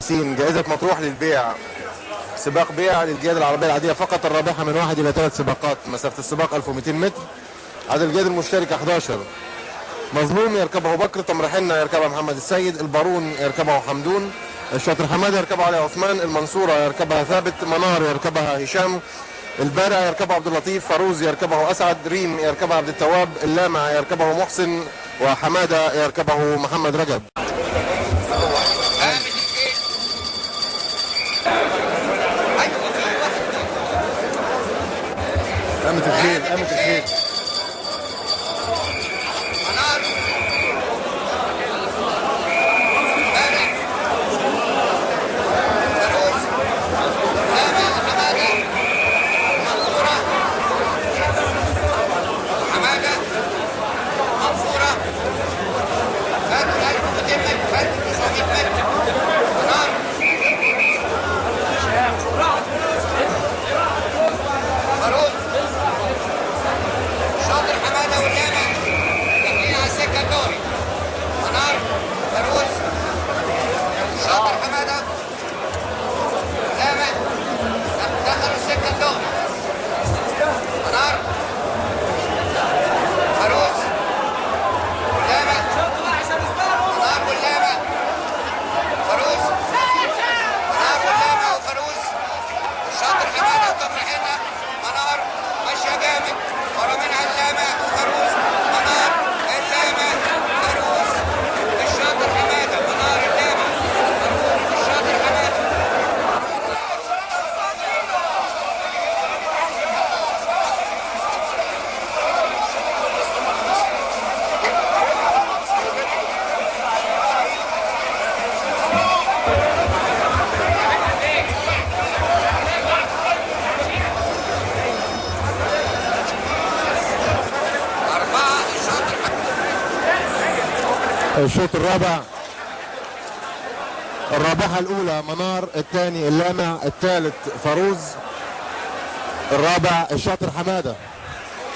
جائزة مطروح للبيع، سباق بيع للجياد العربية العادية فقط، الرابحة من 1 إلى 3 سباقات. مسافة السباق 1200 متر. عدد الجياد المشتركة 11. مظلوم يركبه بكر، تمر حنة يركبها محمد السيد، البارون يركبه حمدون، الشاطر حمادة يركبها علي عثمان، المنصورة يركبها ثابت، منار يركبها هشام، البارع يركبه عبد اللطيف، فاروز يركبه أسعد، ريم يركبها عبد التواب، اللامع يركبه محسن، وحمادة يركبه محمد رجب. قامت الخيل، قامت الخيل. الشوط الرابع، الرابحة الأولى منار، الثاني اللامع، الثالث فاروز، الرابع الشاطر حمادة.